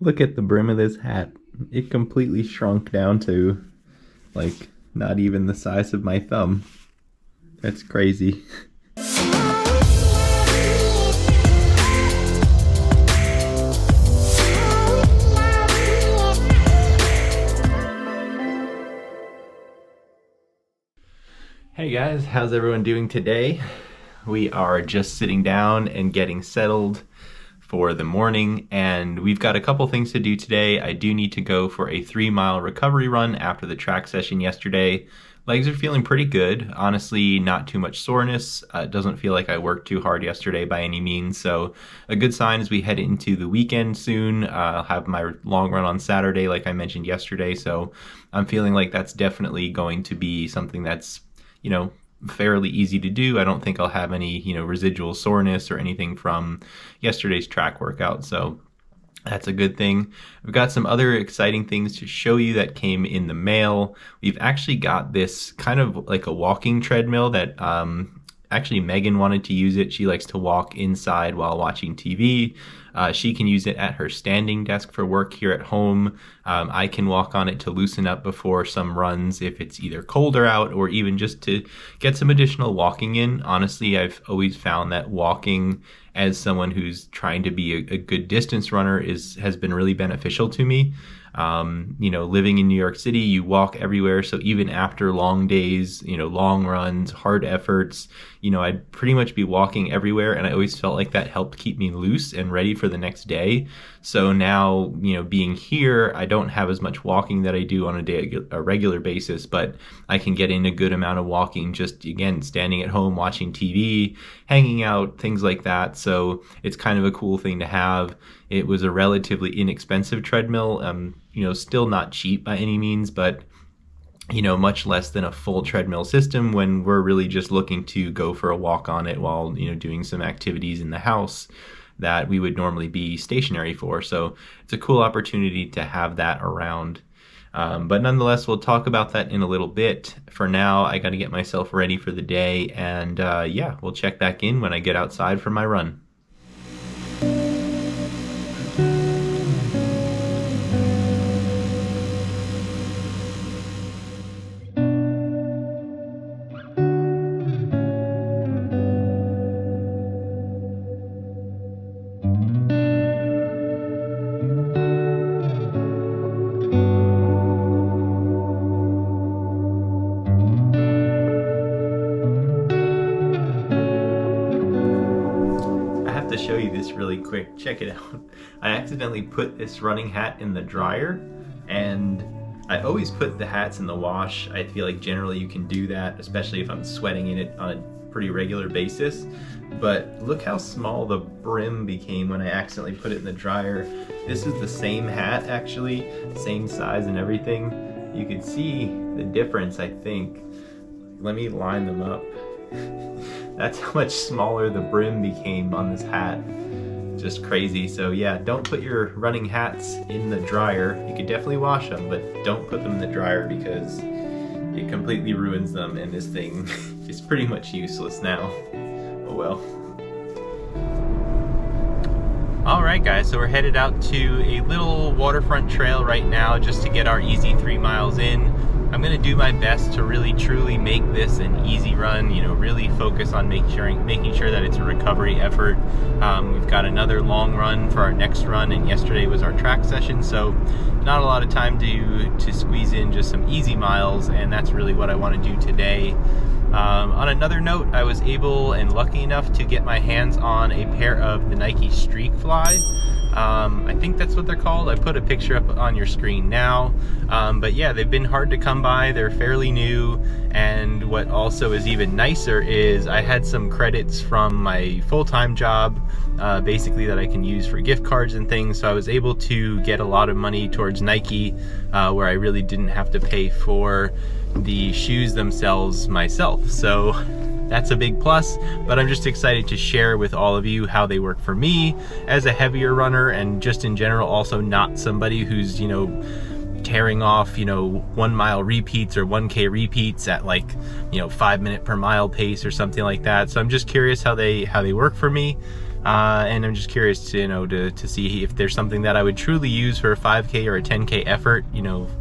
Look at the brim of this hat. It completely shrunk down to, like, not even the size of my thumb. That's crazy. Hey guys, how's everyone doing today? We are just sitting down and getting settled for the morning, and we've got a couple things to do today. I do need to go for a 3-mile recovery run after the track session yesterday. Legs are feeling pretty good. Honestly, not too much soreness. It doesn't feel like I worked too hard yesterday by any means. So a good sign as we head into the weekend soon. I'll have my long run on Saturday, like I mentioned yesterday. So I'm feeling like that's definitely going to be something that's, fairly easy to do. I don't think I'll have any, residual soreness or anything from yesterday's track workout. So that's a good thing. We've got some other exciting things to show you that came in the mail. We've actually got this kind of like a walking treadmill that actually Megan wanted to use it. She likes to walk inside while watching TV. She can use it at her standing desk for work here at home. I can walk on it to loosen up before some runs if it's either colder out or even just to get some additional walking in. Honestly, I've always found that walking as someone who's trying to be a good distance runner has been really beneficial to me. Living in New York City, you walk everywhere. So even after long days, long runs, hard efforts, I'd pretty much be walking everywhere. And I always felt like that helped keep me loose and ready for the next day. So now, being here, I don't have as much walking that I do on a regular basis, but I can get in a good amount of walking just, again, standing at home, watching TV, hanging out, things like that. So it's kind of a cool thing to have. It was a relatively inexpensive treadmill, still not cheap by any means, but much less than a full treadmill system when we're really just looking to go for a walk on it while, doing some activities in the house that we would normally be stationary for. So it's a cool opportunity to have that around. But nonetheless, we'll talk about that in a little bit. For now, I got to get myself ready for the day. And we'll check back in when I get outside for my run. To show you this really quick, check it out. I accidentally put this running hat in the dryer, and I always put the hats in the wash. I feel like generally you can do that, especially if I'm sweating in it on a pretty regular basis. But look how small the brim became when I accidentally put it in the dryer. This is the same hat, actually, same size and everything. You can see the difference, I think. Let me line them up. That's how much smaller the brim became on this hat. Just crazy. So yeah, don't put your running hats in the dryer. You could definitely wash them, but don't put them in the dryer because it completely ruins them, and this thing is pretty much useless now. Oh well. Alright guys, so we're headed out to a little waterfront trail right now just to get our easy 3 miles in. I'm going to do my best to really truly make this an easy run, really focus on making sure that it's a recovery effort. We've got another long run for our next run, and yesterday was our track session, so not a lot of time to squeeze in just some easy miles, and that's really what I want to do today. On another note, I was able and lucky enough to get my hands on a pair of the Nike Streak Fly. I think that's what they're called. I put a picture up on your screen now. But yeah, they've been hard to come by. They're fairly new. And what also is even nicer is I had some credits from my full-time job, basically that I can use for gift cards and things. So I was able to get a lot of money towards Nike, where I really didn't have to pay for the shoes themselves myself. So that's a big plus, but I'm just excited to share with all of you how they work for me as a heavier runner, and just in general also not somebody who's, tearing off, 1 mile repeats or 1K repeats at 5 minute per mile pace or something like that. So I'm just curious how they work for me. and I'm just curious to, to see if there's something that I would truly use for a 5K or a 10K effort,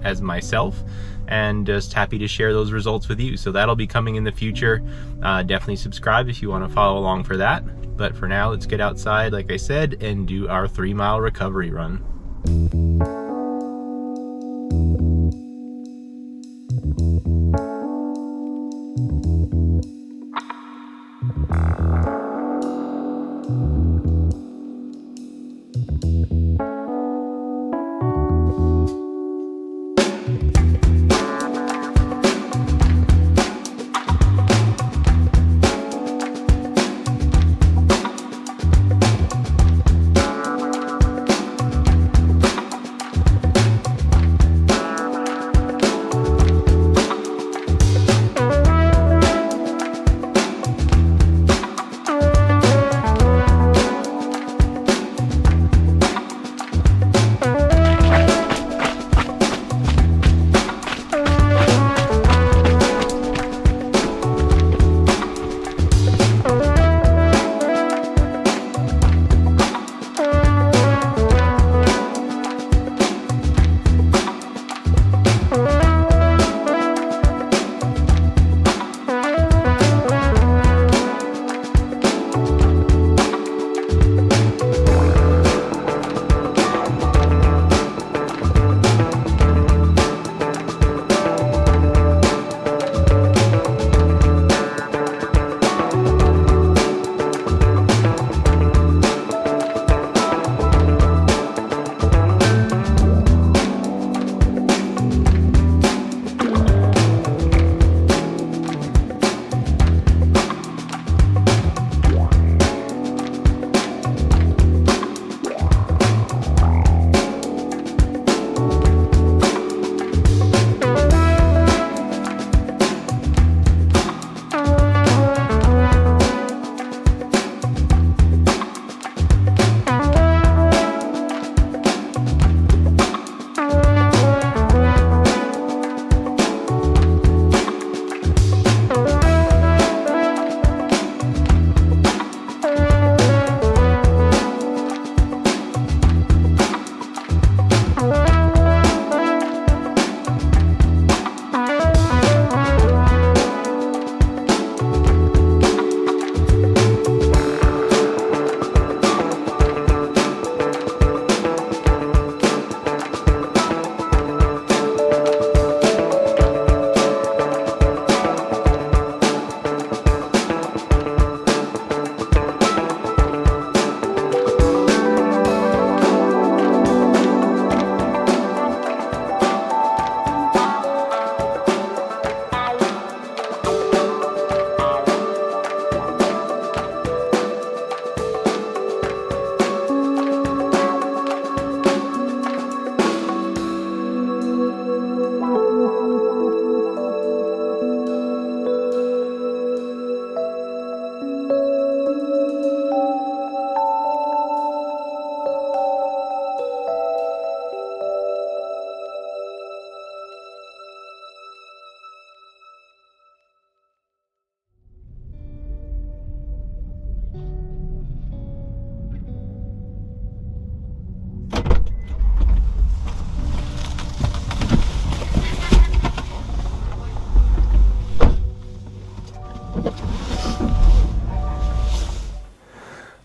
as myself, and just happy to share those results with you. So that'll be coming in the future. Definitely subscribe if you want to follow along for that. But for now, let's get outside, like I said, and do our 3-mile recovery run.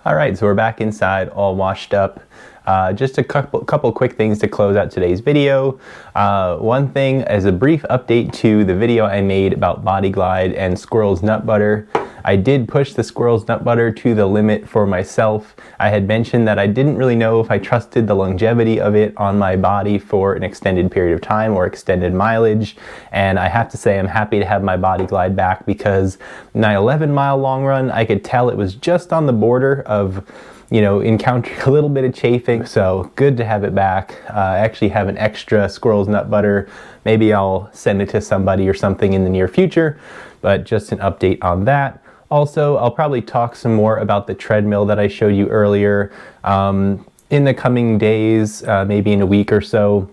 All right, so we're back inside, all washed up. Just a couple quick things to close out today's video. One thing as a brief update to the video I made about Body Glide and Squirrel's Nut Butter. I did push the Squirrel's Nut Butter to the limit for myself. I had mentioned that I didn't really know if I trusted the longevity of it on my body for an extended period of time or extended mileage, and I have to say I'm happy to have my Body Glide back, because my 11-mile long run, I could tell it was just on the border of encountering a little bit of chafing, so good to have it back. I actually have an extra Squirrel's Nut Butter. Maybe I'll send it to somebody or something in the near future, but just an update on that. Also, I'll probably talk some more about the treadmill that I showed you earlier in the coming days, maybe in a week or so.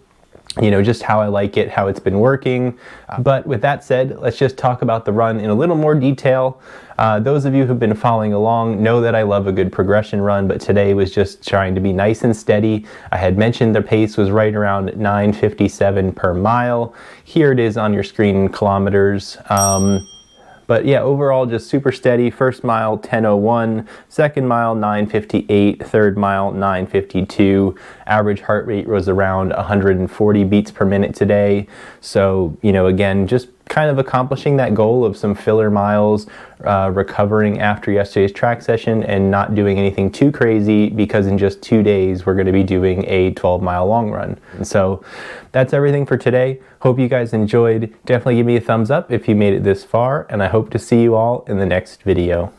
just how I like it, how it's been working. But with that said, let's just talk about the run in a little more detail. Those of you who've been following along know that I love a good progression run, but today was just trying to be nice and steady. I had mentioned the pace was right around 9:57 per mile. Here it is on your screen in kilometers. But yeah, overall just super steady. First mile 10:01, second mile 9:58, third mile 9:52. Average heart rate was around 140 beats per minute today. So, again, just kind of accomplishing that goal of some filler miles, recovering after yesterday's track session and not doing anything too crazy, because in just 2 days we're going to be doing a 12-mile long run. And so that's everything for today. Hope you guys enjoyed. Definitely give me a thumbs up if you made it this far, and I hope to see you all in the next video.